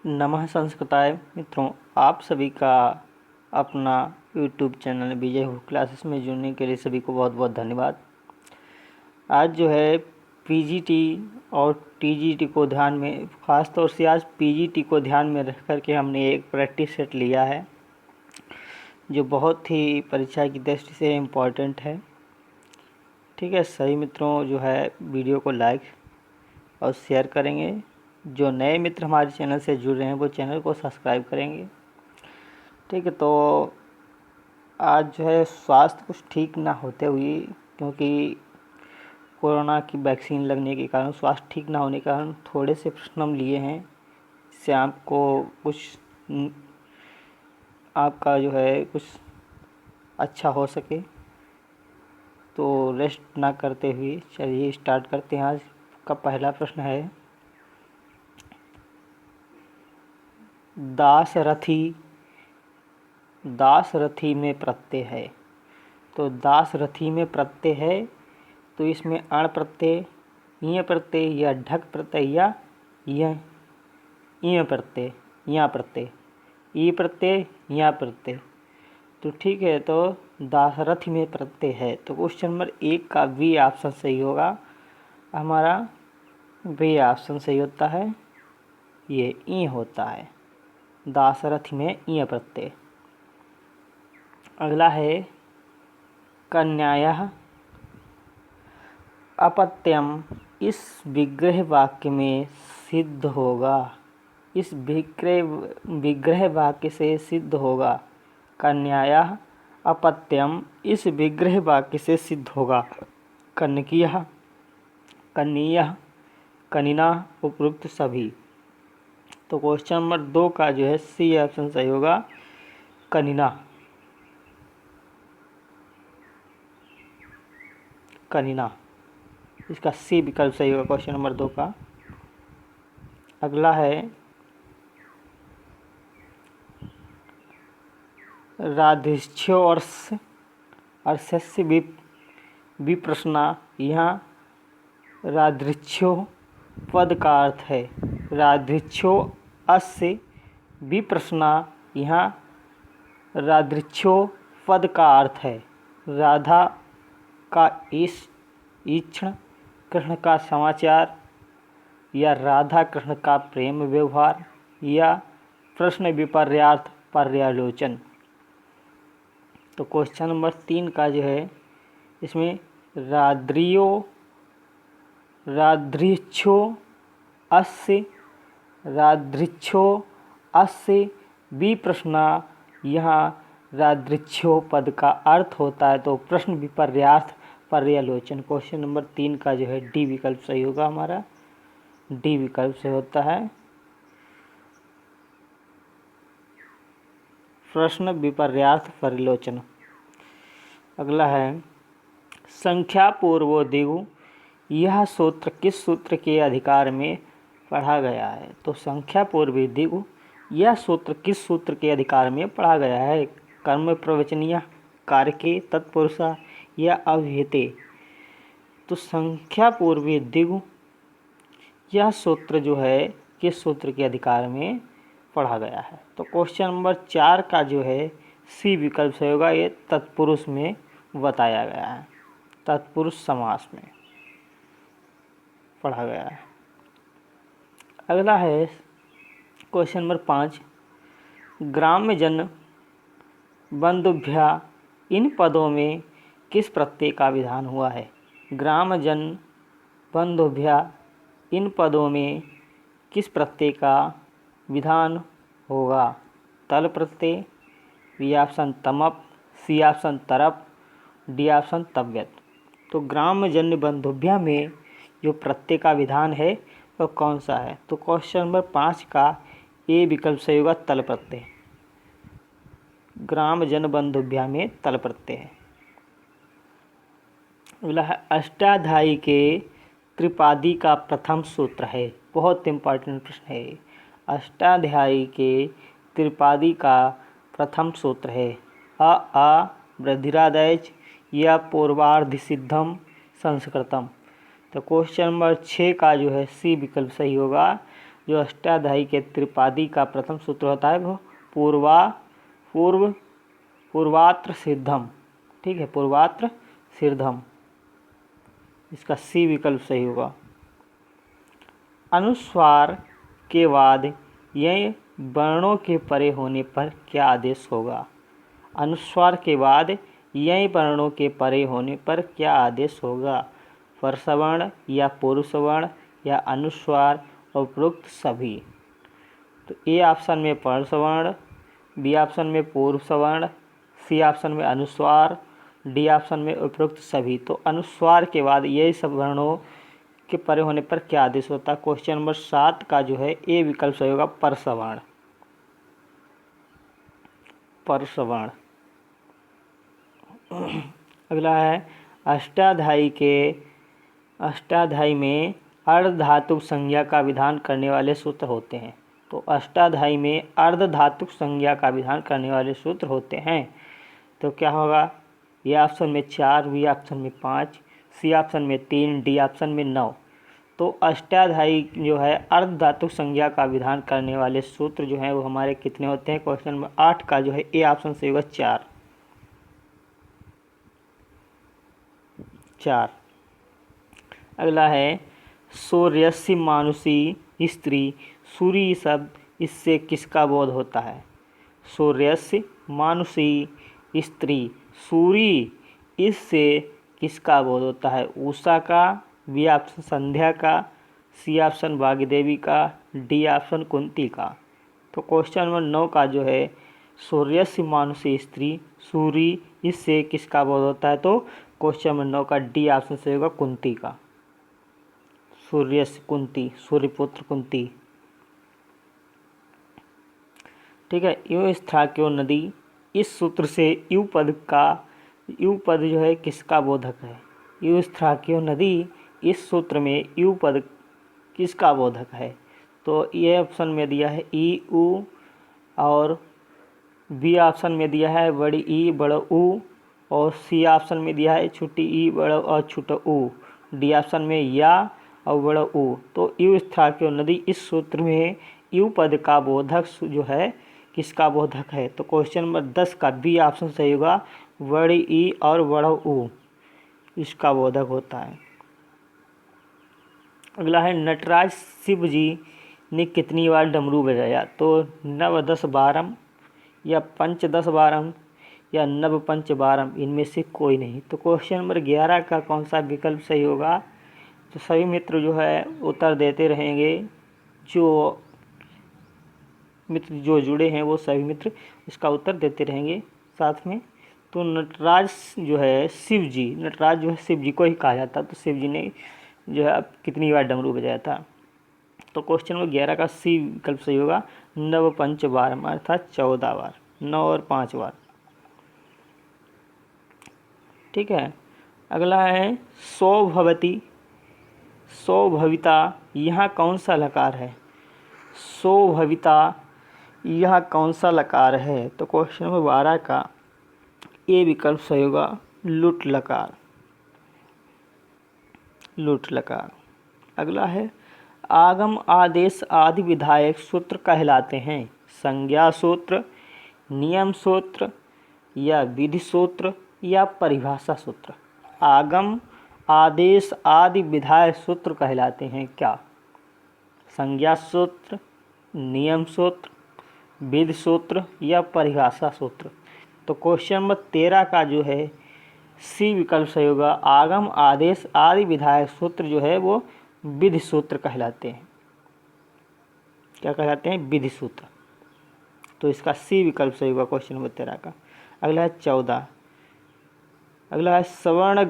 नमः संस्कृताय मित्रों, आप सभी का अपना YouTube चैनल विजय हो क्लासेस में जुड़ने के लिए सभी को बहुत बहुत धन्यवाद। आज जो है पीजीटी और टीजीटी को ध्यान में, ख़ास तौर से आज पीजीटी को ध्यान में रख कर के हमने एक प्रैक्टिस सेट लिया है जो बहुत ही परीक्षा की दृष्टि से इम्पोर्टेंट है। ठीक है, सभी मित्रों जो है वीडियो को लाइक और शेयर करेंगे। जो नए मित्र हमारे चैनल से जुड़ रहे हैं वो चैनल को सब्सक्राइब करेंगे। ठीक है, तो आज जो है स्वास्थ्य कुछ ठीक ना होते हुए, क्योंकि कोरोना की वैक्सीन लगने के कारण स्वास्थ्य ठीक ना होने के कारण थोड़े से प्रश्न हम लिए हैं, इससे आपको कुछ आपका जो है कुछ अच्छा हो सके। तो रेस्ट ना करते हुए चलिए स्टार्ट करते हैं। आज का पहला प्रश्न है, दासरथी में प्रत्यय है। तो दासरथी में प्रत्यय है तो इसमें अण प्रत्यय, ईय प्रत्यय या ढक प्रत्यय या ईय प्रत्यय, या प्रत्यय, ई प्रत्यय या प्रत्यय। तो ठीक है, तो दासरथी में प्रत्यय है तो क्वेश्चन नंबर 1 का बी ऑप्शन सही होगा। हमारा बी ऑप्शन सही होता है, ये ई होता है, दासरथी में ईय प्रत्यय। अगला है, कन्यायाः अपत्यम इस विग्रह वाक्य में सिद्ध होगा। इस विग्रह वाक्य से सिद्ध होगा। कन्यायाः अपत्यम इस विग्रह वाक्य से सिद्ध होगा। कन्यकीयः, कनीयः, कनिना, उपयुक्त सभी। तो क्वेश्चन नंबर 2 का जो है सी ऑप्शन सही होगा, कनिना, कनिना, इसका सी विकल्प सही होगा क्वेश्चन नंबर 2 का। अगला है, राधिष्ठ्यो और सस्य विप्रश्ना। यहाँ राधिष्ठ्यो पद का अर्थ है, राधिष्ठ्यो अस्य विप्रश्ना। यहाँ राधिष्ठ्यो पद का अर्थ है राधा का ईक्षण, कृष्ण का समाचार, या राधा कृष्ण का प्रेम व्यवहार, या प्रश्न विपर्यार्थ पर्यालोचन। तो क्वेश्चन नंबर 3 का जो है इसमें राधृच्छो अस्य विप्रश्ना। यहाँ राधृच्छो पद का अर्थ होता है तो प्रश्न विपर्यार्थ पर्यालोचन। क्वेश्चन नंबर 3 का जो है डी विकल्प सही होगा, हमारा डी विकल्प से होता है, प्रश्न विपर्यार्थ पर्यालोचन। अगला है, संख्या पूर्वो दिगु यह सूत्र किस सूत्र के अधिकार में पढ़ा गया है। तो संख्या पूर्वी दिगु यह सूत्र किस सूत्र के अधिकार में पढ़ा गया है। कर्म प्रवचनीय, कारके, तत्पुरुषा या अव्ययते। तो संख्या पूर्वी दिगु यह सूत्र जो है किस सूत्र के अधिकार में पढ़ा गया है। तो क्वेश्चन नंबर 4 का जो है सी विकल्प से होगा, ये तत्पुरुष में बताया गया है, तत्पुरुष समास में पढ़ा गया है। अगला है क्वेश्चन नंबर 5, ग्राम्य जन बंधुभ्या इन पदों में किस प्रत्यय का विधान हुआ है। ग्राम जन बंधुभ्या इन पदों में किस प्रत्यय का विधान होगा। तल प्रत्यय, बी ऑप्शन तमप, सी ऑप्शन तरप, डी ऑप्शन तव्यत। तो ग्राम जन बंधुभ्या में जो प्रत्यय का विधान है वो कौन सा है। तो क्वेश्चन नंबर 5 का ए विकल्प सही होगा, तल प्रत्यय। ग्राम जन बंधुभ्या में तल प्रत्यय है। अगला है, अष्टाध्यायी के त्रिपादी का प्रथम सूत्र है। बहुत इंपॉर्टेंट प्रश्न है। अष्टाध्यायी के त्रिपादी का प्रथम सूत्र है आ वृद्धिरादैच या पूर्वार्ध सिद्धम संस्कृतम। तो क्वेश्चन नंबर 6 का जो है सी विकल्प सही होगा, जो अष्टाध्यायी के त्रिपादी का प्रथम सूत्र होता है वो पूर्वात्र सिद्धम। ठीक है, पूर्वात्र सिद्धम, इसका सी विकल्प सही होगा। अनुस्वार के बाद यह वर्णों के परे होने पर क्या आदेश होगा? अनुस्वार के बाद यह वर्णों के परे होने पर क्या आदेश होगा? परसवर्ण या पुरुषवर्ण या अनुस्वार उपरोक्त सभी। तो ए ऑप्शन में परसवर्ण, बी ऑप्शन में पुरुषवर्ण, सी ऑप्शन में अनुस्वार, डी ऑप्शन में उपरोक्त सभी। तो अनुस्वार के बाद यही सब वर्णों के परे होने पर क्या आदेश होता है? क्वेश्चन नंबर 7 का जो है ए विकल्प सही होगा, परसवर्ण। परसवर्ण। अगला है अष्टाध्यायी में अर्धधातुक संज्ञा का विधान करने वाले सूत्र होते हैं। तो अष्टाध्यायी में अर्धधातुक संज्ञा का विधान करने वाले सूत्र होते हैं। तो क्या होगा? ए ऑप्शन में 4, बी ऑप्शन में 5, सी ऑप्शन में 3, डी ऑप्शन में 9। तो अष्टाध्यायी जो है अर्धधातुक संज्ञा का विधान करने वाले सूत्र जो हैं वो हमारे कितने होते हैं? क्वेश्चन नंबर 8 का जो है ए ऑप्शन से होगा 4। अगला है सूर्यस्य मानुषी स्त्री सूरी शब्द, इससे किसका बोध होता है? सूर्यस्य मानुषी स्त्री सूरी, इससे किसका बोध होता है? उषा का, बी ऑप्शन संध्या का, सी ऑप्शन वाग्देवी का, डी ऑप्शन कुंती का। तो क्वेश्चन नंबर 9 का जो है सूर्यस्य मानुषी स्त्री सूरी, इससे किसका बोध होता है? तो क्वेश्चन नंबर 9 का डी ऑप्शन से होगा कुंती का। सूर्यस्य कुंती, सूर्यपुत्र कुंती। ठीक है, यो स्थाक्यो नदी, इस सूत्र से यू पद जो है किसका बोधक है? यू स्थाक्यो नदी, इस सूत्र में यू पद किसका बोधक है? तो ये ऑप्शन में दिया है ई उ, और बी ऑप्शन में दिया है बड़ी ई बड़ा ऊ, और सी ऑप्शन में दिया है छोटी ई बड़ा और छोटा ऊ, डी ऑप्शन में या और बड़ा ऊ। तो यू स्थाक्यो नदी, इस सूत्र में यू पद का बोधक जो है किसका बोधक है? तो क्वेश्चन नंबर 10 का बी ऑप्शन सही होगा, बड़ी ई और बड़ा ऊ इसका बोधक होता है। अगला है नटराज शिव जी ने कितनी बार डमरू बजाया? तो नव 10 बारम या पंच 10 बारम या नव पंच बारम, इनमें से कोई नहीं। तो क्वेश्चन नंबर 11 का कौन सा विकल्प सही होगा? तो सभी मित्र जो है उत्तर देते रहेंगे, जो मित्र जो जुड़े हैं वो सभी मित्र इसका उत्तर देते रहेंगे साथ में। तो नटराज जो है शिव जी को ही कहा जाता, तो शिव जी ने जो है कितनी बार डमरू बजाया था? तो क्वेश्चन नंबर 11 का सी विकल्प सही होगा, नव पंच बारम, अर्थात 14 बार, 9 और 5 बार। ठीक है, अगला है सौभविता, यहाँ कौन सा लकार है? सौभविता, यह कौन सा लकार है? तो क्वेश्चन नंबर 12 का ए विकल्प सही होगा, लुट लकार। अगला है आगम आदेश आदि विधायक सूत्र कहलाते हैं? संज्ञा सूत्र, नियम सूत्र या विधि सूत्र या परिभाषा सूत्र। आगम आदेश आदि विधायक सूत्र कहलाते हैं क्या? संज्ञा सूत्र, नियम सूत्र, विधि सूत्र या परिभाषा सूत्र। तो क्वेश्चन नंबर 13 का जो है सी विकल्प सही होगा, आगम आदेश आदि विधायक सूत्र जो है वो विधि सूत्र कहलाते हैं। क्या कहलाते हैं? विधि सूत्र। तो इसका सी विकल्प सही होगा क्वेश्चन नंबर 13 का। अगला है 14। अगला है सवर्ण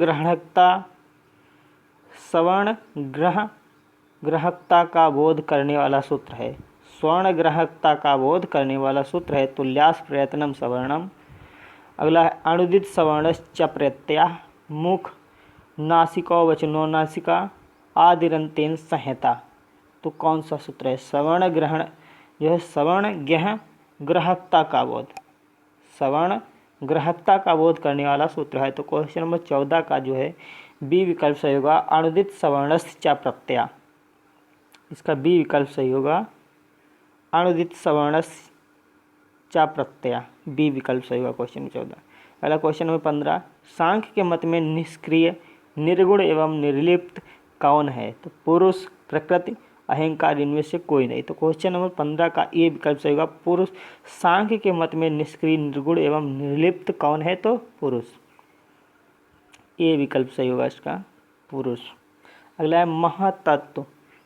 ग्रहकता का बोध करने वाला सूत्र है। स्वर्ण ग्रहकता का बोध करने वाला सूत्र है तुल्यास प्रयत्नम सवर्णम। अगला है अनुदित सवर्णश्च प्रत्ययः मुख नासिको वचनो नासिका आदिरंतेन संहिता। तो कौन सा सूत्र है? सवर्ण ग्रहण जो है सवर्ण ग्रहकता का बोध, सवर्ण ग्रहकता का बोध करने वाला सूत्र है। तो क्वेश्चन नंबर 14 का जो है बी विकल्प सही होगा, अनुदित सवर्णश्च प्रत्यय, इसका बी विकल्प सही होगा। अणुदित सवर्णस्य चा प्रत्यय, बी विकल्प सही होगा क्वेश्चन नंबर 14। अगला क्वेश्चन नंबर 15, सांख्य के मत में निष्क्रिय, निर्गुण एवं निर्लिप्त कौन है? तो पुरुष, प्रकृति, अहंकार, इनमें से कोई नहीं। तो क्वेश्चन नंबर 15 का ए विकल्प सही होगा पुरुष। सांख्य के मत में निष्क्रिय, निर्गुण एवं निर्लिप्त कौन है? तो पुरुष, ए विकल्प सही होगा इसका, पुरुष। अगला है महातत्व,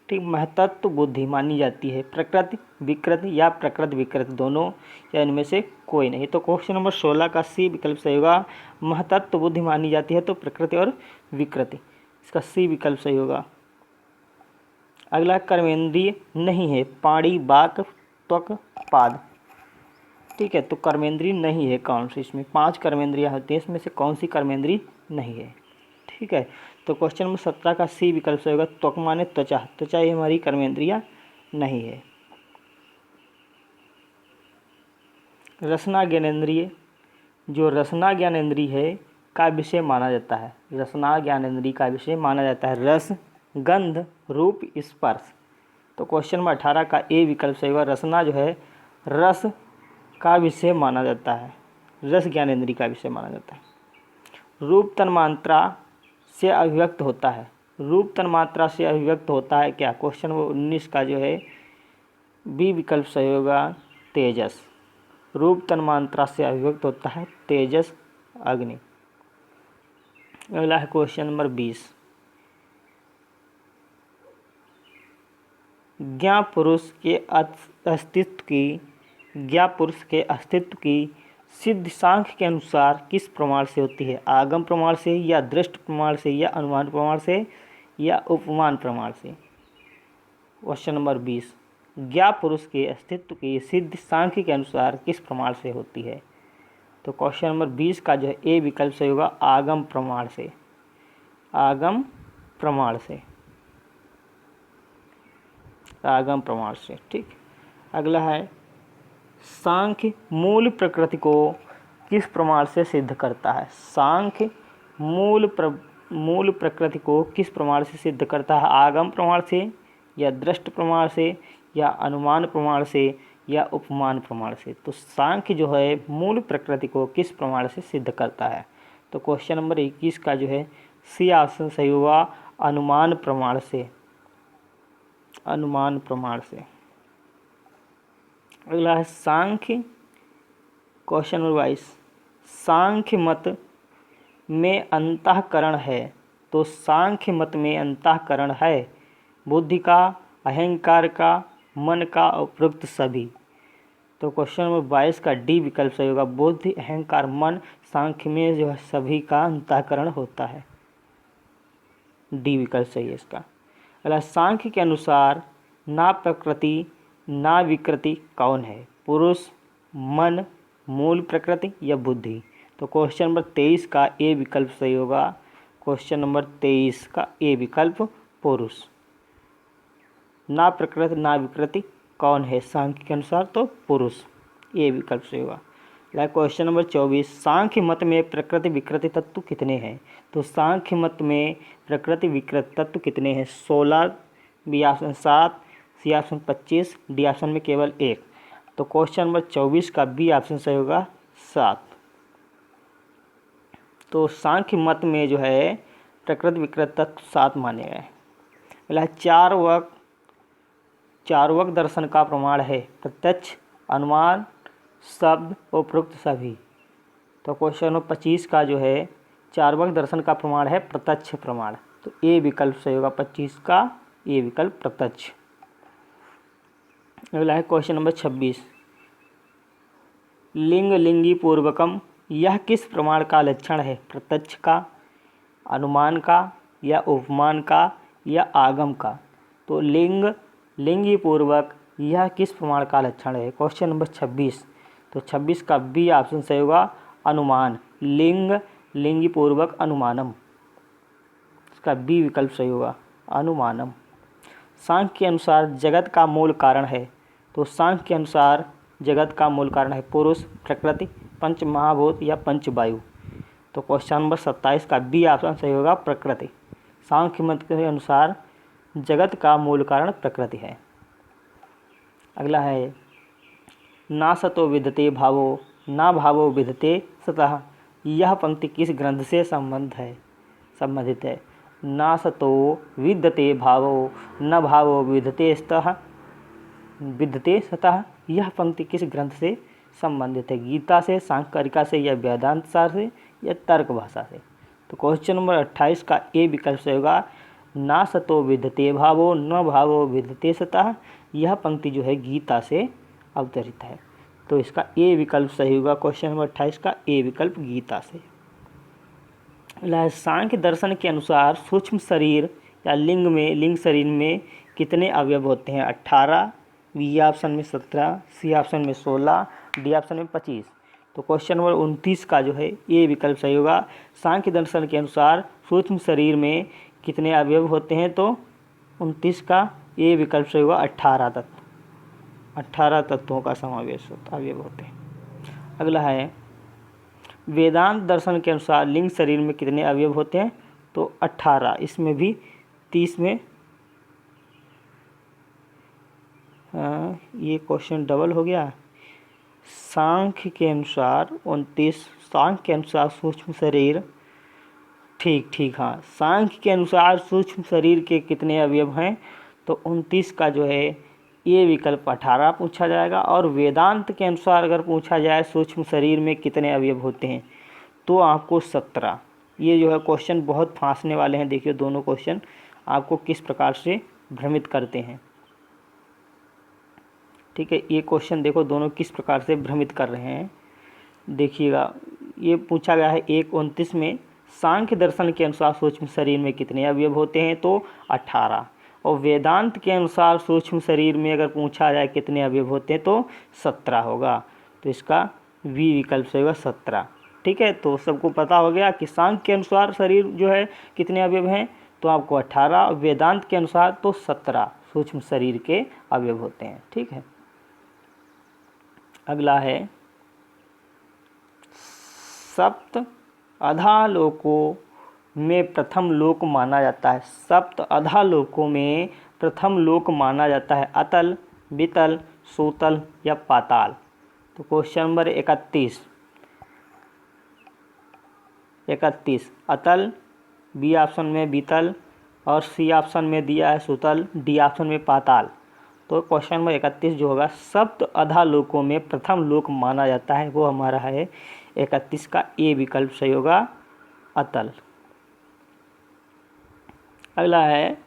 ठीक, महतत्व बुद्धि मानी जाती है प्रकृति, विकृति या प्रकृति विकृति दोनों या इनमें से कोई नहीं। तो क्वेश्चन नंबर 16 का सी विकल्प सही होगा। महतत्व बुद्धि मानी जाती है तो प्रकृति और विकृति, इसका सी विकल्प सही होगा। अगला कर्मेंद्रिय नहीं है पाणी, बाक, त्वक, पाद, ठीक है। तो कर्मेंद्रिय नहीं है कौन सी? इसमें 5 कर्मेंद्रियाँ होती हैं, इसमें से कौन सी कर्मेंद्रिय नहीं है? ठीक है। तो क्वेश्चन नंबर 17 का सी विकल्प सही होगा। त्वक माने त्वचा, त्वचा ये हमारी कर्मेंद्रिय नहीं है। रसना ज्ञानेंद्रिय, जो रसना ज्ञानेंद्रिय है का विषय माना जाता है, रसना ज्ञानेंद्रिय का विषय माना जाता है रस, गंध, रूप, स्पर्श। तो क्वेश्चन नंबर 18 का ए विकल्प सही होगा। रसना जो है रस का विषय माना जाता है, रस ज्ञानेंद्रिय का विषय माना जाता है। रूप तन्मात्रा से अभिव्यक्त होता है, रूप तन्मात्रा से अभिव्यक्त होता है क्या? क्वेश्चन नंबर 19 का जो है बी विकल्प सही होगा तेजस। रूप तन्मात्रा से अभिव्यक्त होता है तेजस, अग्नि। अगला है क्वेश्चन नंबर 20, ज्ञा पुरुष के अस्तित्व की सिद्ध सांख्य के अनुसार किस प्रमाण से होती है? आगम प्रमाण से या दृष्ट प्रमाण से या अनुमान प्रमाण से या उपमान प्रमाण से? क्वेश्चन नंबर 20, ज्ञा पुरुष के अस्तित्व की सिद्ध सांख्य के अनुसार किस प्रमाण से होती है? तो क्वेश्चन नंबर 20 का जो है ए विकल्प सही होगा आगम प्रमाण से, आगम प्रमाण से, आगम प्रमाण से, ठीक। अगला है सांख्य मूल प्रकृति को किस प्रमाण से सिद्ध करता है? सांख्य मूल प्रकृति को किस प्रमाण से सिद्ध करता है? आगम प्रमाण से या दृष्ट प्रमाण से या अनुमान प्रमाण से या उपमान प्रमाण से? तो सांख्य जो है मूल प्रकृति को किस प्रमाण से सिद्ध करता है? तो क्वेश्चन नंबर 21 का जो है सी ऑप्शन सही होगा अनुमान प्रमाण से, अनुमान प्रमाण से। अगला है सांख्य, क्वेश्चन नंबर 22, सांख्य मत में अंतःकरण है, तो सांख्य मत में अंतःकरण है बुद्धि का, अहंकार का, मन का, उपरोक्त सभी। तो क्वेश्चन नंबर 22 का डी विकल्प सही होगा बुद्धि, अहंकार, मन, सांख्य में जो है सभी का अंतःकरण होता है, डी विकल्प सही है इसका। अगला सांख्य के अनुसार ना प्रकृति ना विकृति कौन है? पुरुष, मन, मूल प्रकृति या बुद्धि? तो क्वेश्चन नंबर 23 का ए विकल्प सही होगा। क्वेश्चन नंबर 23 का ए विकल्प पुरुष। ना प्रकृति ना विकृति कौन है सांख्य के अनुसार? तो पुरुष, ए विकल्प सही होगा। लाइक क्वेश्चन नंबर 24, सांख्य मत में प्रकृति विकृति तत्व कितने हैं? तो सांख्य मत में प्रकृति विकृति तत्व कितने हैं? 16, B option 7, C option 25, D option में केवल 1। तो क्वेश्चन नंबर 24 का बी ऑप्शन सही होगा 7। तो सांख्य मत में जो है प्रकृति विकृति तत्व 7 माने गए। पहला चार्वाक दर्शन का प्रमाण है प्रत्यक्ष, अनुमान, शब्द, उपरोक्त सभी। तो क्वेश्चन नंबर 25 का जो है चार्वाक दर्शन का प्रमाण है प्रत्यक्ष प्रमाण, तो ए विकल्प सही होगा 25 का ए विकल्प प्रत्यक्ष। अगला है क्वेश्चन नंबर 26, लिंग लिंगी पूर्वकम यह किस प्रमाण का लक्षण है? प्रत्यक्ष का, अनुमान का या उपमान का या आगम का? तो लिंग लिंगी पूर्वक यह किस प्रमाण का लक्षण है? क्वेश्चन नंबर 26, तो 26 का बी ऑप्शन सही होगा अनुमान, लिंग लिंगी पूर्वक अनुमानम, इसका बी विकल्प सही होगा अनुमानम। सांख्य के अनुसार जगत का मूल कारण है, तो सांख्य के अनुसार जगत का मूल कारण है पुरुष, प्रकृति, पंच महाभूत या पंच वायु। तो क्वेश्चन नंबर 27 का बी ऑप्शन सही होगा प्रकृति। सांख्य मत के अनुसार जगत का मूल कारण प्रकृति है। अगला है ना सतो विद्यते भावो ना भावो विद्यते सतः, यह पंक्ति किस ग्रंथ से संबंधित है। ना सतो विद्यते भावो न भावो विद्यते सतः, यह पंक्ति किस ग्रंथ से संबंधित है। गीता से, सांख्यकारिका से, या वेदांत सार से, या तर्क भाषा से। तो क्वेश्चन नंबर 28 का ए विकल्प से होगा ना सतो विद्यते भावो न भावो विद्यते सतः, यह पंक्ति जो है गीता से अवतरित है। तो इसका ए विकल्प सही होगा। क्वेश्चन नंबर 28 का ए विकल्प गीता से। सांख्य दर्शन के अनुसार सूक्ष्म शरीर या लिंग शरीर में कितने अवयव होते हैं। 18, बी ऑप्शन में 17, सी ऑप्शन में 16, डी ऑप्शन में 25। तो क्वेश्चन नंबर 29 का जो है ए विकल्प सही होगा। सांख्य दर्शन के अनुसार सूक्ष्म शरीर में कितने अवयव होते हैं। तो 29 का ए विकल्प सही होगा। 18 तत्व, 18 तत्वों का समावेश होता अवयव होते हैं। अगला है वेदांत दर्शन के अनुसार लिंग शरीर में कितने अवयव होते हैं। तो 18, इसमें भी 30 में ये क्वेश्चन डबल हो गया। सांख्य के अनुसार 29, सांख्य के अनुसार सूक्ष्म शरीर, ठीक हाँ, सांख्य के अनुसार सूक्ष्म शरीर के कितने अवयव हैं। तो 29 का जो है ये विकल्प 18 पूछा जाएगा। और वेदांत के अनुसार अगर पूछा जाए सूक्ष्म शरीर में कितने अवयव होते हैं तो आपको 17। ये जो है क्वेश्चन बहुत फांसने वाले हैं। देखिए दोनों क्वेश्चन आपको किस प्रकार से भ्रमित करते हैं। ठीक है, ये क्वेश्चन देखो दोनों किस प्रकार से भ्रमित कर रहे हैं। देखिएगा, ये पूछा गया है 1:29 में सांख्य दर्शन के अनुसार सूक्ष्म शरीर में कितने अवयव होते हैं। तो 18। और वेदांत के अनुसार सूक्ष्म शरीर में अगर पूछा जाए कितने अवयव होते हैं तो 17 होगा। तो इसका वी विकल्प से होगा 17। ठीक है, तो सबको पता हो गया कि सांख्य के अनुसार शरीर जो है कितने अवयव हैं। तो आपको 18, और वेदांत के अनुसार तो 17 सूक्ष्म शरीर के अवयव होते हैं। ठीक है, अगला है सप्त अधालोकों में प्रथम लोक माना जाता है। सप्त अधालोकों में प्रथम लोक माना जाता है अतल, वितल, सूतल या पाताल। तो क्वेश्चन नंबर 31 अतल, बी ऑप्शन में वितल, और सी ऑप्शन में दिया है सूतल, डी ऑप्शन में पाताल। तो क्वेश्चन नंबर 31 जो होगा सप्त अधालोकों में प्रथम लोक माना जाता है वो हमारा है 31 का ए विकल्प सही होगा, अतल। अगला है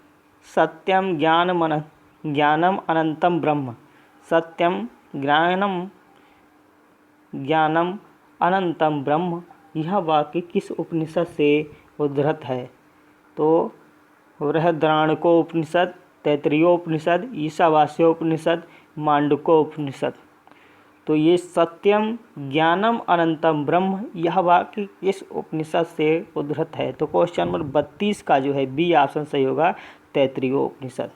सत्यम ज्ञानम अनंतम ब्रह्म। सत्यम ज्ञानम अनंतम ब्रह्म, यह वाक्य किस उपनिषद से उद्धृत है। तो बृहदारण्यकोपनिषद, तैत्तिरीयोपनिषद, ईशावास्योपनिषद, मांडूक्योपनिषद। तो ये सत्यम ज्ञानम अनंतम ब्रह्म, यह वाक्य किस उपनिषद से उद्धृत है। तो क्वेश्चन नंबर 32 का जो है बी ऑप्शन सही होगा, तैत्तिरीयोपनिषद।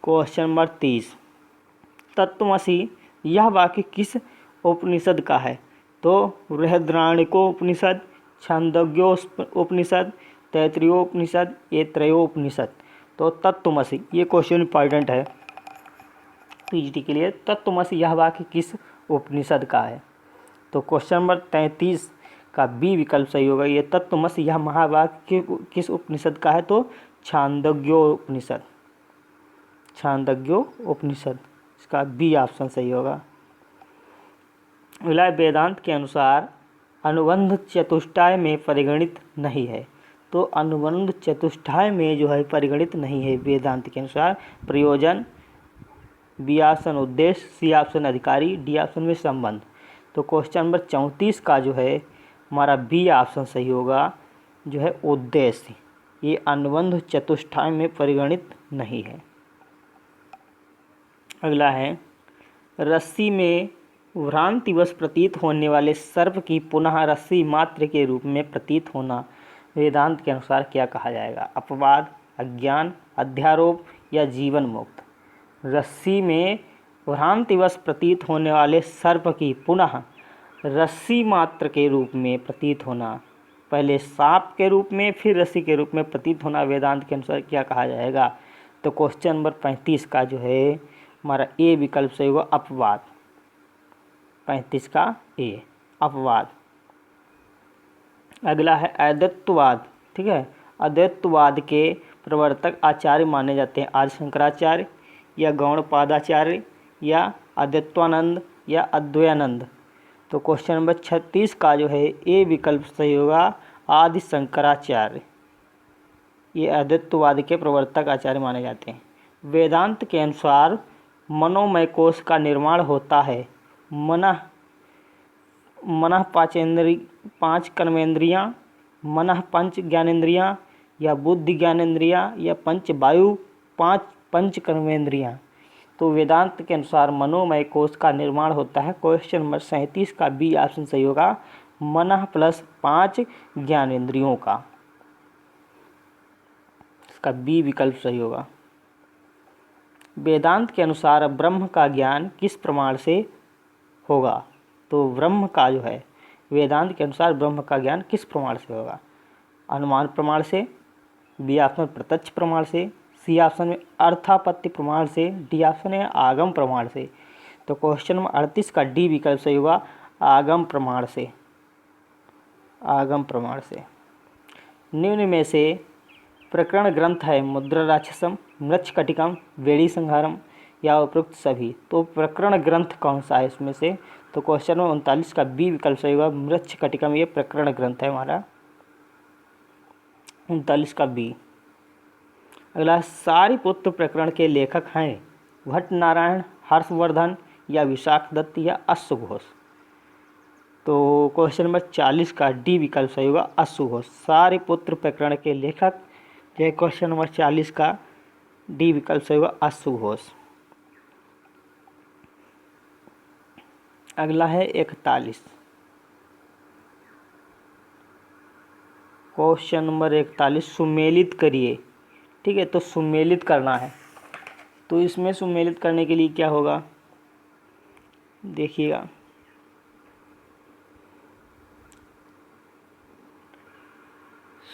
क्वेश्चन नंबर 30 तत्त्वमसि, यह वाक्य किस उपनिषद का है। तो बृहदारण्यकोपनिषद, छांदोग्योपनिषद, तैत्तिरीयोपनिषद, ये त्रयोपनिषद। तो तत्त्वमसि, ये क्वेश्चन इंपॉर्टेंट है पीजीटी के लिए। तत्त्वमसि यह वाक्य किस उपनिषद का है। तो क्वेश्चन नंबर 33 का बी विकल्प सही होगा। ये तत्त्वमसि यह महावाक्य किस उपनिषद का है। तो छांदोग्योपनिषद, इसका बी ऑप्शन सही होगा। वेदांत के अनुसार अनुबंध चतुष्टय में परिगणित नहीं है। तो अनुबंध चतुष्टय में जो है परिगणित नहीं है वेदांत के अनुसार। प्रयोजन, बी ऑप्शन उद्देश्य, सी ऑप्शन अधिकारी, डी ऑप्शन में संबंध। तो क्वेश्चन नंबर 34 का जो है हमारा बी ऑप्शन सही होगा, जो है उद्देश्य। ये अनुबंध चतुष्टय में परिगणित नहीं है। अगला है रस्सी में भ्रांतिवश प्रतीत होने वाले सर्प की पुनः रस्सी मात्र के रूप में प्रतीत होना वेदांत के अनुसार क्या कहा जाएगा। अपवाद, अज्ञान, अध्यारोप या जीवन मुक्त। रस्सी में भ्रांतिवश प्रतीत होने वाले सर्प की पुनः रस्सी मात्र के रूप में प्रतीत होना पहले सांप के रूप में फिर रस्सी के रूप में प्रतीत होना वेदांत के अनुसार क्या कहा जाएगा? तो क्वेश्चन नंबर 35 का जो है हमारा ए विकल्प सही होगा, अपवाद। 35 का ए, अपवाद। अगला है अद्वैतवाद। ठीक है, अद्वैतवाद के प्रवर्तक आचार्य माने जाते हैं आदि शंकराचार्य या गौड़पादाचार्य या अद्वैतानंद या अद्वैयानंद। तो क्वेश्चन नंबर 36 का जो है ए विकल्प सही होगा, आदि शंकराचार्य। ये अद्वैतवाद के प्रवर्तक आचार्य माने जाते हैं। वेदांत के अनुसार मनोमय कोश का निर्माण होता है मनः पांच कर्मेंद्रियां, मनः पंच ज्ञानेंद्रियां या बुद्धि ज्ञानेंद्रियां या पंच वायु पंच कर्मेंद्रियां। तो वेदांत के अनुसार मनोमय कोश का निर्माण होता है। क्वेश्चन नंबर 37 का बी ऑप्शन सही होगा, मनः प्लस 5 ज्ञानेंद्रियों का। इसका बी विकल्प सही होगा। वेदांत के अनुसार ब्रह्म का ज्ञान किस प्रमाण से होगा? तो ब्रह्म का जो है वेदांत के अनुसार ब्रह्म का ज्ञान किस प्रमाण से होगा? अनुमान प्रमाण से, बी ऑप्शन प्रत्यक्ष प्रमाण से, सी ऑप्शन में अर्थापत्ति प्रमाण से, डी ऑप्शन है आगम प्रमाण से। तो क्वेश्चन नंबर 38 का डी विकल्प सही होगा, आगम प्रमाण से। आगम प्रमाण से। निम्न में से प्रकरण ग्रंथ है मुद्रा राक्षसम, मृच्छकटिकम, वेड़ी संहारम या उपरोक्त सभी। तो प्रकरण ग्रंथ कौन सा है इसमें से? तो क्वेश्चन नंबर 39 का बी विकल्प सही होगा, मृच्छकटिकम। ये प्रकरण ग्रंथ है हमारा 39 का बी। अगला, सारिपुत्र प्रकरण के लेखक हैं भट्ट नारायण, हर्षवर्धन या विशाख दत्त या अश्वघोष। तो क्वेश्चन नंबर 40 का डी विकल्प सही होगा, अश्वघोष। सारिपुत्र प्रकरण के लेखक जो क्वेश्चन नंबर 40 का डी विकल्प सही होगा, अश्वघोष। अगला है 41। क्वेश्चन नंबर 41, सुमेलित करिए। ठीक है, तो सुमेलित करना है। तो इसमें सुमेलित करने के लिए क्या होगा देखिएगा।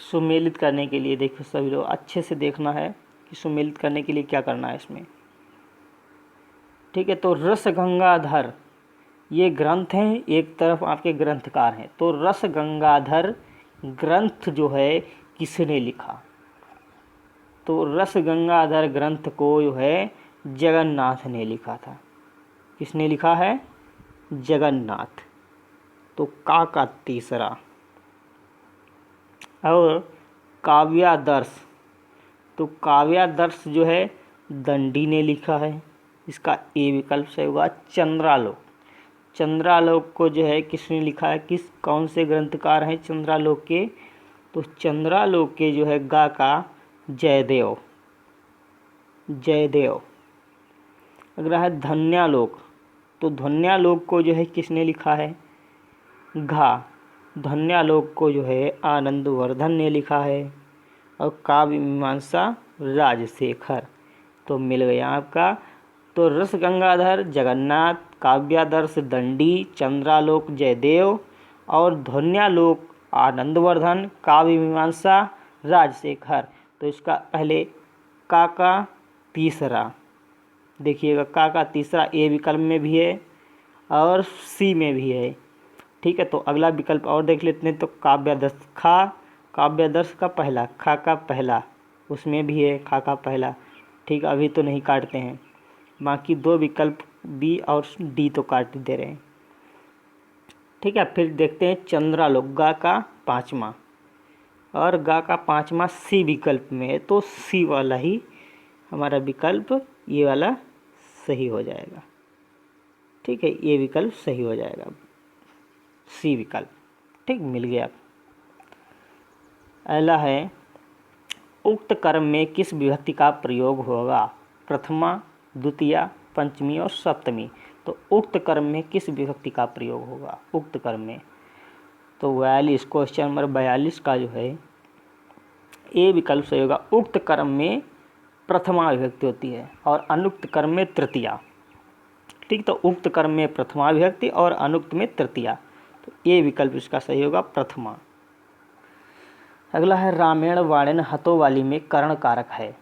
सुमेलित करने के लिए देखो सभी लोग अच्छे से देखना है कि सुमेलित करने के लिए क्या करना है इसमें। ठीक है, तो रस गंगाधर ये ग्रंथ हैं, एक तरफ आपके ग्रंथकार हैं। तो रस गंगाधर ग्रंथ जो है किसने लिखा? तो रस गंगाधर ग्रंथ को जो है जगन्नाथ ने लिखा था। किसने लिखा है? जगन्नाथ। तो का तीसरा। और काव्यादर्श, तो काव्यादर्श जो है दंडी ने लिखा है। इसका ए विकल्प सही होगा, चंद्रालोक। चंद्रालोक को जो है किसने लिखा है? कौन से ग्रंथकार हैं चंद्रालोक के? तो चंद्रालोक के जो है गा का जयदेव। अगला है धन्यालोक। तो धन्यालोक को जो है किसने लिखा है? घा। धन्यालोक को जो है आनंदवर्धन ने लिखा है। और काव्य मीमांसा राजशेखर। तो मिल गया आपका। तो रस गंगाधर जगन्नाथ, काव्यादर्श दंडी, चंद्रालोक जयदेव और धन्यालोक आनंदवर्धन, काव्य मीमांसा राजशेखर। तो इसका पहले का तीसरा देखिएगा, का तीसरा ए विकल्प में भी है और सी में भी है। ठीक है, तो अगला विकल्प और देख लेते हैं। तो काव्यादर्श काव्यादर्श का पहला, खा का पहला उसमें भी है, खा का पहला। ठीक, अभी तो नहीं काटते हैं, बाकी दो विकल्प बी और डी तो काट दे रहे हैं। ठीक है, फिर देखते हैं चंद्रालोक, गा का पाँचवा और गा का पाँचवा सी विकल्प में है। तो सी वाला ही हमारा विकल्प ये वाला सही हो जाएगा। ठीक है, ये विकल्प सही हो जाएगा, सी विकल्प। ठीक, मिल गया। अगला है, उक्त कर्म में किस विभक्ति का प्रयोग होगा? प्रथमा, द्वितीया, पंचमी और सप्तमी। तो उक्त कर्म में किस विभक्ति का प्रयोग होगा? उक्त कर्म में तो 42, क्वेश्चन नंबर 42 का जो है ए विकल्प सही होगा। उक्त कर्म में प्रथमा विभक्ति होती है और अनुक्त कर्म में तृतीया। ठीक, तो उक्त कर्म में प्रथमा विभक्ति और अनुक्त में तृतीया। तो ए विकल्प इसका सही होगा, प्रथमा। अगला है रामेण वाणेन हतो वाली में करण कारक है।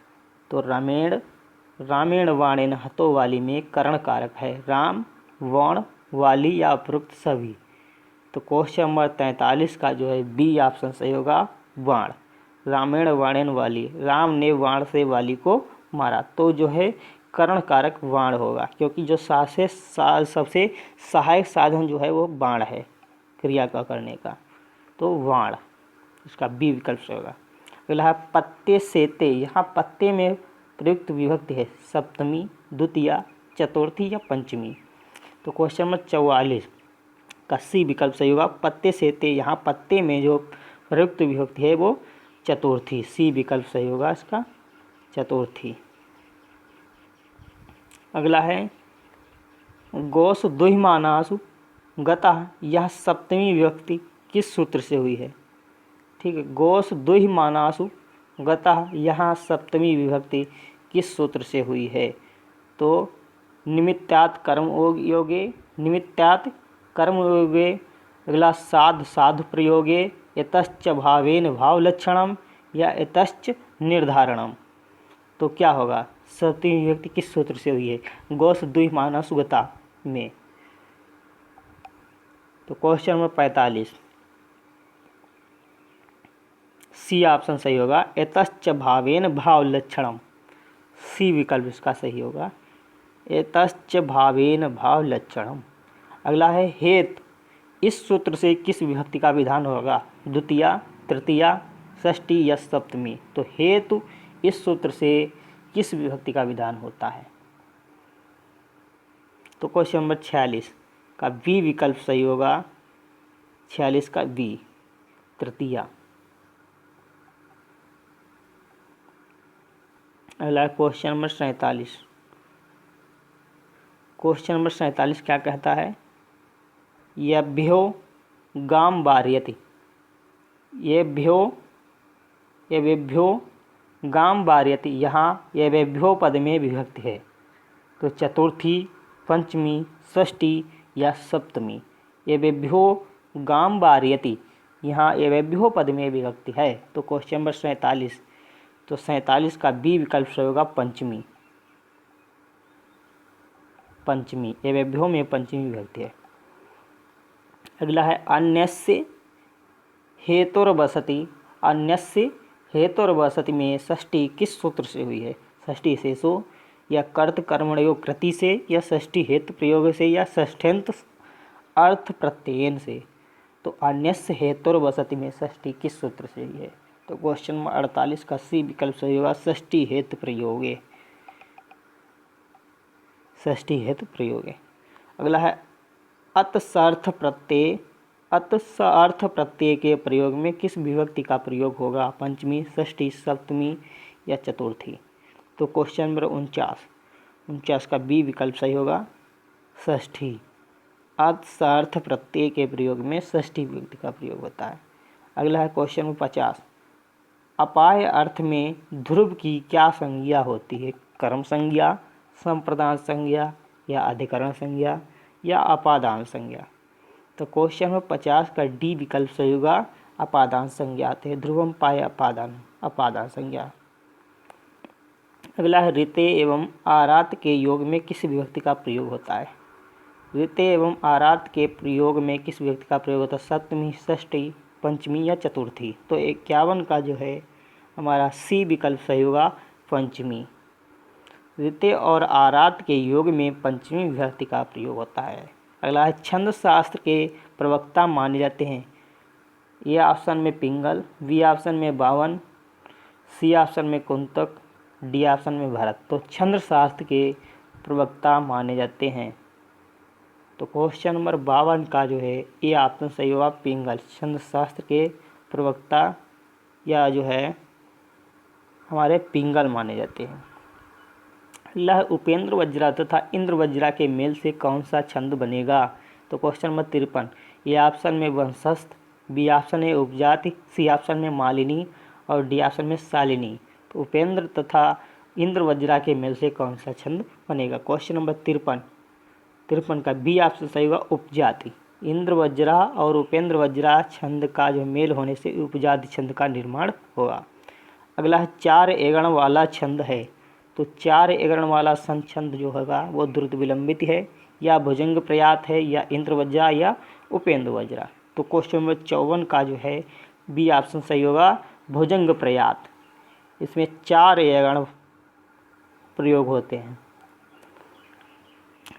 तो रामेण वाणेन हतो वाली में करण कारक है राम, वण, वाली या उपरोक्त सभी। तो क्वेश्चन नंबर 43 का जो है बी ऑप्शन सही होगा, वाण। रामेण वाणेन वाली, राम ने वाण से वाली को मारा, तो जो है करण कारक वाण होगा, क्योंकि जो सबसे सहायक साधन जो है वो बाण है क्रिया का करने का, तो वाण इसका बी विकल्प से होगा। अगला है पत्ते सेते, यहाँ पत्ते में प्रयुक्त विभक्ति है सप्तमी, द्वितीया, चतुर्थी या पंचमी। तो क्वेश्चन नंबर 44 का सी विकल्प सही होगा, पत्ते सेते, यहाँ पत्ते में जो प्रयुक्त विभक्ति है वो चतुर्थी, सी विकल्प सही होगा इसका, चतुर्थी। अगला है गोस दुहिमानासु गतः, यह सप्तमी विभक्ति किस सूत्र से हुई है। ठीक है, गोस दुहिमानासु गतः, यहाँ सप्तमी विभक्ति किस सूत्र से हुई है। तो निमित्तात् कर्मयोगे, निमित्तात् कर्मयोगे। अगला साध प्रयोगे, यतश्च भावेन भावलक्षणम या यतश्च निर्धारणम। तो क्या होगा, सप्तमी विभक्ति किस सूत्र से हुई है, गोस दुहिमानासु गतः में। तो क्वेश्चन नंबर 45 सी ऑप्शन सही होगा, एतश्च भावेन भाव लक्षणम, सी विकल्प इसका सही होगा, एतश्च भावेन भाव लक्षणम। अगला है हेत, इस सूत्र से किस विभक्ति का विधान होगा, द्वितीया, तृतीया, षष्ठी या सप्तमी। तो हेतु इस सूत्र से किस विभक्ति का विधान होता है। तो क्वेश्चन नंबर 46 का बी विकल्प सही होगा, 46 का बी, तृतीया। अगला क्वेश्चन नंबर 47, क्वेश्चन नंबर 47 क्या कहता है, येभ्यो गाम वार्यति, येभ्यो गाम वार्यति, यहाँ येभ्यो पद में विभक्ति है, तो चतुर्थी, पंचमी, षष्ठी या सप्तमी। येभ्यो गाम वार्यति, यहाँ येभ्यो पद में विभक्ति है, तो क्वेश्चन नंबर 47, तो 47 का बी विकल्प सही होगा, पंचमी, पंचमी, येभ्यो में पंचमी विभक्ति है। अगला है अन्यस्य हेतुर्वसति, अन्यस्य हेतुर्वसति में षष्ठी किस सूत्र से हुई है, षष्ठी शेषो या कर्त कर्मणयोग कृति से या षष्ठी हेतु प्रयोग से या षष्ठ्यंत अर्थ प्रत्ययन से। तो अन्यस्य हेतुर्वसति में षष्ठी किस सूत्र से हुई है। तो क्वेश्चन नंबर 48 का सी विकल्प सही होगा, षष्ठी हेतु प्रयोगे, षष्ठी हेतु प्रयोगे। अगला है अतसर्थ प्रत्यय, अतसर्थ प्रत्यय के प्रयोग में किस विभक्ति का प्रयोग होगा, पंचमी, षष्ठी, सप्तमी या चतुर्थी। तो क्वेश्चन नंबर 49 का बी विकल्प सही होगा, षष्ठी। अतसर्थ प्रत्यय के प्रयोग में षष्ठी विभक्ति का प्रयोग होता है। अगला है क्वेश्चन नंबर 50, अपाय अर्थ में ध्रुव की क्या संज्ञा होती है, कर्म संज्ञा, संप्रदान संज्ञा या अधिकरण संज्ञा या अपादान संज्ञा। तो क्वेश्चन नंबर 50 का डी विकल्प सही होगा, अपादान संज्ञा आते हैं, ध्रुवम पाय अपादान, अपादान संज्ञा। अगला है ऋते एवं आरात के योग में किस विभक्ति का प्रयोग होता है, ऋते एवं आरात के प्रयोग में किस विभक्ति का प्रयोग होता है, सप्तमी, षष्ठी, पंचमी या चतुर्थी। तो 51 का जो है हमारा सी विकल्प सही होगा, पंचमी। ऋते और आरात के योग में पंचमी विभक्ति का प्रयोग होता है। अगला है छंद शास्त्र के प्रवक्ता माने जाते हैं, ए ऑप्शन में पिंगल, बी ऑप्शन में बावन, सी ऑप्शन में कुंतक, डी ऑप्शन में भरत। तो छंद शास्त्र के प्रवक्ता माने जाते हैं। तो क्वेश्चन नंबर 52 का जो है ए ऑप्शन सही होगा, पिंगल, छंद शास्त्र के प्रवक्ता या जो है हमारे पिंगल माने जाते हैं। अगला उपेंद्र वज्रा तथा इंद्र वज्रा के मेल से कौन सा छंद बनेगा। तो क्वेश्चन नंबर 53, ए ऑप्शन में वंशस्थ, बी ऑप्शन में उपजाति, सी ऑप्शन में मालिनी और डी ऑप्शन में शालिनी। तो उपेंद्र तथा इंद्र वज्रा के मेल से कौन सा छंद बनेगा। क्वेश्चन नंबर 53 का बी ऑप्शन सही होगा, उपजाति, इंद्रवज्रा और उपेंद्रवज्रा छंद का जो मेल होने से उपजाति छंद का निर्माण होगा। अगला है 4 एगण वाला छंद है। तो 4 एगण वाला छंद जो होगा वो द्रुत विलंबित है या भुजंग प्रयात है या इंद्रवज्रा या उपेंद्रवज्रा। तो क्वेश्चन नंबर 54 का जो है बी ऑप्शन सही होगा, भुजंग प्रयात। इसमें 4 एगण प्रयोग होते हैं।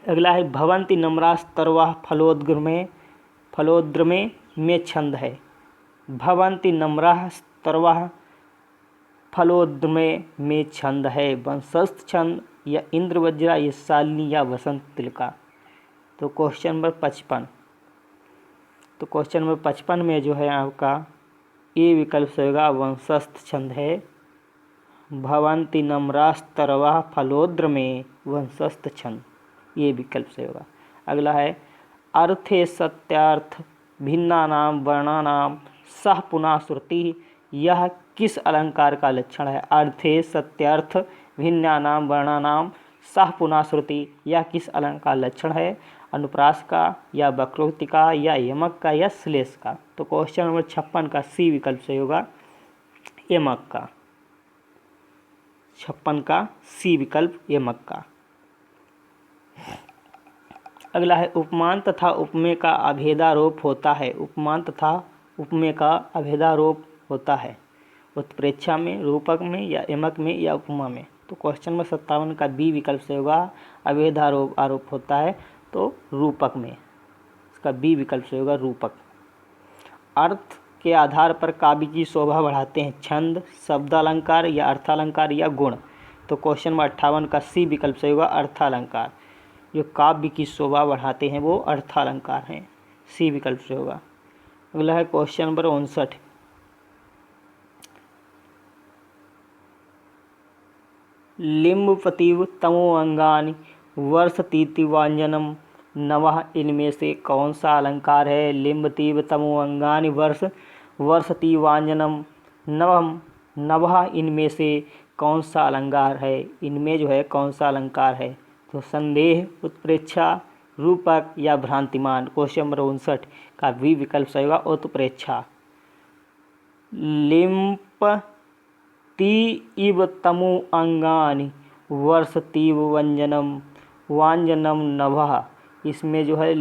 अगला है भवंती नम्रास्तरवा फलोद्रमे में छंद है। भवंती नम्रास्तरवा फलोद्रमे में छंद है वंशस्थ छंद या इंद्रवज्रा या शालिनी या वसंत तिलका। तो क्वेश्चन नंबर 55। तो क्वेश्चन नंबर 55 में जो है आपका ए विकल्प से होगा, वंशस्थ छंद है। भवंती नम्रास्तरवा फलोद्रमे वंशस्थ छंद, ये विकल्प से होगा। अगला है अर्थे सत्यार्थ भिन्नानाम वर्णानाम सह पुनः श्रुति, यह किस अलंकार का लक्षण है। अर्थे सत्यार्थ भिन्नानाम वर्णानाम सह पुनः श्रुति, यह किस अलंकार लक्षण है। अनुप्रास का या वक्रोक्ति का या यमक का या श्लेष का। तो क्वेश्चन नंबर 56 का सी विकल्प से होगा, यमक का। 56 का सी विकल्प यमक का। अगला है उपमान तथा उपमेय का अभेदारोप होता है। उपमान तथा उपमेय का अभेदारोप होता है उत्प्रेक्षा में, रूपक में या यमक में या उपमा में। तो क्वेश्चन नंबर 57 का बी विकल्प से होगा, अभेदारोप आरोप होता है तो रूपक में। इसका बी विकल्प से होगा रूपक। अर्थ के आधार पर काव्य की शोभा बढ़ाते हैं छंद, शब्दालंकार या अर्थालंकार या गुण। तो क्वेश्चन नंबर 58 का सी विकल्प से होगा, अर्थालंकार। जो काव्य की शोभा बढ़ाते हैं वो अर्थालंकार हैं, सी विकल्प से होगा। अगला है क्वेश्चन नंबर 59। लिम्बपतिव तमो अंगानि वर्षतीतिवांजनम नवः, इनमें से कौन सा अलंकार है। लिम्बतीव तमो अंगानि वर्षतीवांजनम नवः, इनमें से कौन सा अलंकार है। इनमें जो है कौन सा अलंकार है। तो संदेह, उत्प्रेक्षा, रूपक या भ्रांतिमान। क्वेश्चन नंबर 59 का बी विकल्प सही होगा, उत्प्रेक्षा। लिम्पति इव तमु अंगानि वर्षतीव वांजनम नभः, इसमें जो है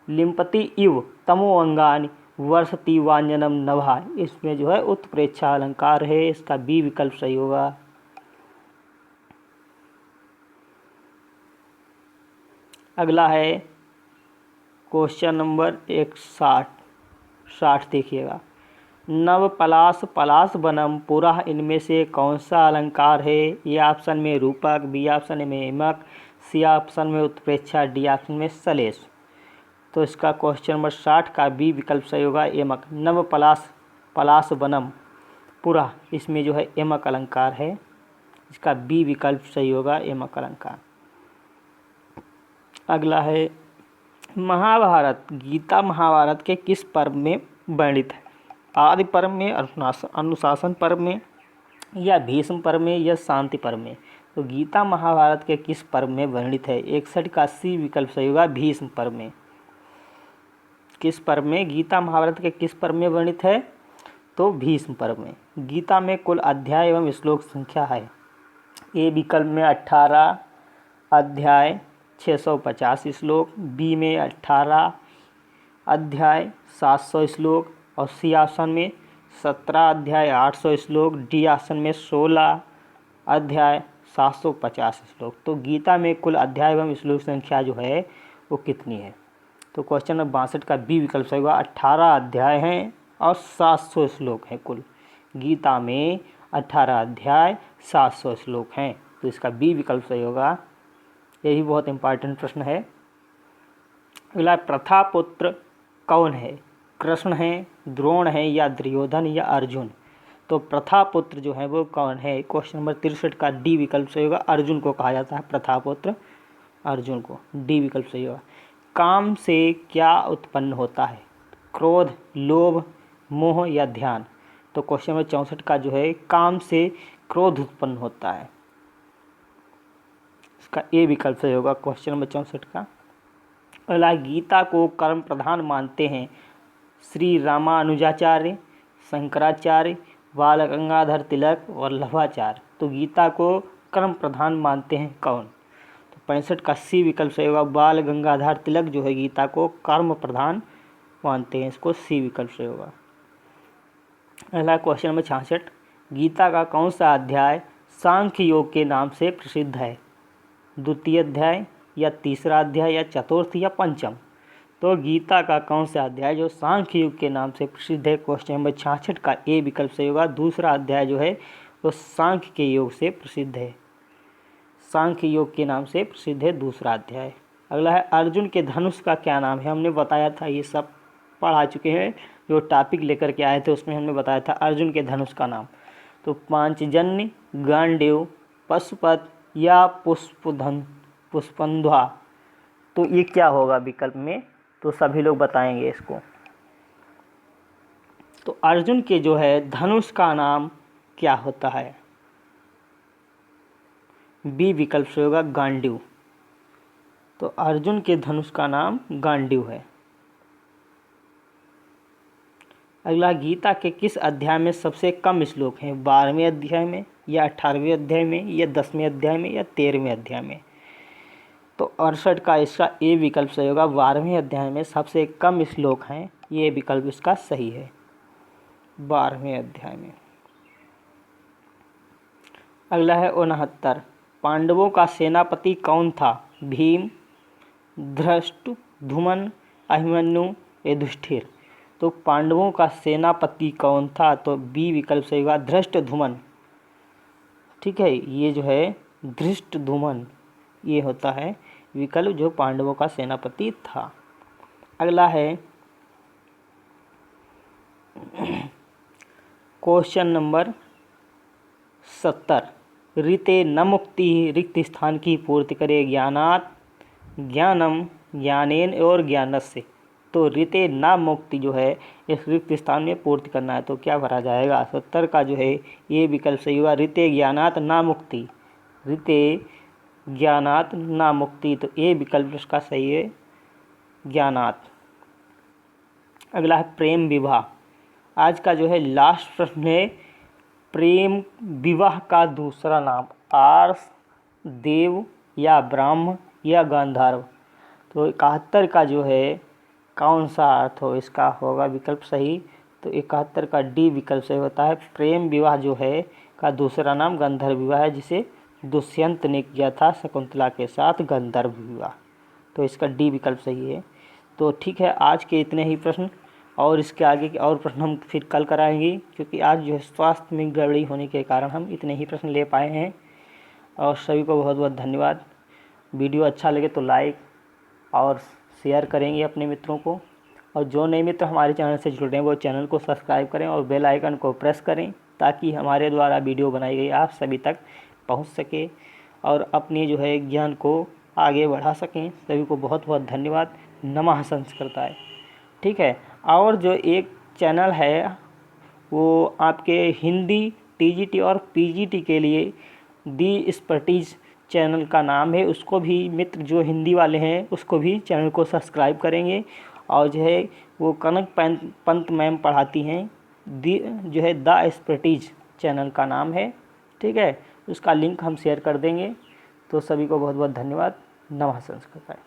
लिम्पति इव तमो अंगानि वर्षतीव वांजनम नभः, इसमें जो है उत्प्रेक्षा अलंकार है। इसका बी विकल्प सही होगा। अगला है क्वेश्चन नंबर 60 देखिएगा। नव पलाश पलाश बनम पुरः, इनमें से कौन सा अलंकार है। ए ऑप्शन में रूपक, बी ऑप्शन में यमक, सी ऑप्शन में उत्प्रेक्षा, डी ऑप्शन में श्लेष। तो इसका क्वेश्चन नंबर 60 का बी विकल्प सही होगा, यमक। नव पलाश बनम पुरः, इसमें जो है यमक अलंकार है। इसका बी विकल्प सही होगा, यमक अलंकार। अगला है महाभारत। गीता महाभारत के किस पर्व में वर्णित है। आदि पर्व में, अनुशासन पर्व में या भीष्म पर्व में या शांति पर्व में। तो गीता महाभारत के किस पर्व में वर्णित है। 61 का सी विकल्प सही होगा, भीष्म पर्व में। किस पर्व में, गीता महाभारत के किस पर्व में वर्णित है। तो भीष्म पर्व में। गीता में कुल अध्याय एवं श्लोक संख्या है। ए विकल्प में 18 अध्याय 650 श्लोक, बी में 18 अध्याय 700 श्लोक और सी ऑप्शन में 17 अध्याय 800 श्लोक, डी ऑप्शन में 16 अध्याय 750 श्लोक। तो गीता में कुल अध्याय एवं श्लोक संख्या जो है वो कितनी है। तो क्वेश्चन नंबर 62 का बी विकल्प सही होगा, 18 अध्याय हैं और 700 श्लोक हैं कुल। गीता में 18 अध्याय 700 श्लोक हैं, तो इसका बी विकल्प सही होगा। यही बहुत इंपॉर्टेंट प्रश्न है। अगला, प्रथापुत्र कौन है। कृष्ण है, द्रोण है या दुर्योधन या अर्जुन। तो प्रथापुत्र जो है वो कौन है। क्वेश्चन नंबर 63 का डी विकल्प सही होगा, अर्जुन को कहा जाता है प्रथापुत्र, अर्जुन को। डी विकल्प सही होगा। काम से क्या उत्पन्न होता है। क्रोध, लोभ, मोह या ध्यान। तो क्वेश्चन नंबर 64 का जो है काम से क्रोध उत्पन्न होता है। इसका ए विकल्प सही होगा क्वेश्चन नंबर 64 का। अगला, गीता को कर्म प्रधान मानते हैं श्री रामानुजाचार्य, शंकराचार्य, बाल गंगाधर तिलक, वल्लभाचार्य। तो गीता को कर्म प्रधान मानते हैं कौन? तो 65 का सी विकल्प सही होगा। बाल गंगाधर तिलक जो है गीता को कर्म प्रधान मानते हैं, इसको सी विकल्प सही होगा। अगला क्वेश्चन नंबर 66, गीता का कौन सा अध्याय सांख्य योग के नाम से प्रसिद्ध है? द्वितीय अध्याय या तीसरा अध्याय या चतुर्थ या पंचम? तो गीता का कौन सा अध्याय जो सांख्य योग के नाम से प्रसिद्ध है? क्वेश्चन नंबर 66 का ए विकल्प सही होगा। दूसरा अध्याय जो है वो सांख्य के योग से प्रसिद्ध है, सांख्य योग के नाम से प्रसिद्ध है दूसरा अध्याय। अगला है, अर्जुन के धनुष का क्या नाम है? हमने बताया था, ये सब पढ़ा चुके हैं, जो टॉपिक लेकर के आए थे उसमें हमने बताया था अर्जुन के धनुष का नाम। तो पांचजन्य, गांडीव, पशुपत या पुष्पंध्वा। तो ये क्या होगा विकल्प में? तो सभी लोग बताएंगे इसको। तो अर्जुन के जो है धनुष का नाम क्या होता है? बी विकल्प से होगा गांडीव। तो अर्जुन के धनुष का नाम गांडीव है। अगला, गीता के किस अध्याय में सबसे कम श्लोक हैं? 12वें अध्याय में या 18वें अध्याय में या 10वें अध्याय में या 13वें अध्याय में? तो 68 का इसका ए विकल्प सही होगा। 12वें अध्याय में सबसे कम श्लोक हैं, ये विकल्प इसका सही है, 12वें अध्याय में। अगला है 69, पांडवों का सेनापति कौन था? भीम, धृष्टद्युम्न, अभिमन्यु, युधिष्ठिर। तो पांडवों का सेनापति कौन था? तो बी विकल्प सही होगा, धृष्टद्युम्न। ठीक है, ये जो है धृष्टद्युम्न ये होता है विकल्प जो पांडवों का सेनापति था। अगला है क्वेश्चन नंबर 70, ऋते न मुक्ति रिक्त स्थान की पूर्ति करे ज्ञानात, ज्ञानम, ज्ञानेन और ज्ञानस्य। तो ऋते न मुक्ति जो है इस रिक्त स्थान में पूर्ति करना है, तो क्या भरा जाएगा? 70 का जो है ये विकल्प सही हुआ, ऋते ज्ञानात न मुक्ति, ऋते ज्ञानात न मुक्ति। तो ये विकल्प इसका सही है, ज्ञानात। अगला है प्रेम विवाह। आज का जो है लास्ट प्रश्न है, प्रेम विवाह का दूसरा नाम? आर्ष, देव या ब्राह्म या गांधार्व। तो 71 का जो है कौन सा अर्थ हो इसका होगा विकल्प सही? तो 71 का डी विकल्प सही होता है। प्रेम विवाह जो है का दूसरा नाम गंधर्व विवाह है, जिसे दुष्यंत ने किया था शकुंतला के साथ, गंधर्व विवाह। तो इसका डी विकल्प सही है। तो ठीक है, आज के इतने ही प्रश्न, और इसके आगे के और प्रश्न हम फिर कल कराएंगे, क्योंकि आज जो है स्वास्थ्य में गड़बड़ी होने के कारण हम इतने ही प्रश्न ले पाए हैं। और सभी को बहुत बहुत धन्यवाद। वीडियो अच्छा लगे तो लाइक और शेयर करेंगे अपने मित्रों को, और जो नए मित्र हमारे चैनल से जुड़ रहे हैं वो चैनल को सब्सक्राइब करें और बेल आइकन को प्रेस करें, ताकि हमारे द्वारा वीडियो बनाई गई आप सभी तक पहुंच सके और अपने जो है ज्ञान को आगे बढ़ा सकें। सभी को बहुत बहुत धन्यवाद। नमः संस्कृताय। ठीक है, और जो एक चैनल है वो आपके हिंदी टीजीटी और पीजीटी के लिए दी स्पर्टीज चैनल का नाम है, उसको भी मित्र जो हिंदी वाले हैं उसको भी चैनल को सब्सक्राइब करेंगे। और जो है वो कनक पंत मैम पढ़ाती हैं, जो है द स्पर्टीज चैनल का नाम है। ठीक है, उसका लिंक हम शेयर कर देंगे। तो सभी को बहुत बहुत धन्यवाद। नमः संस्कृताय।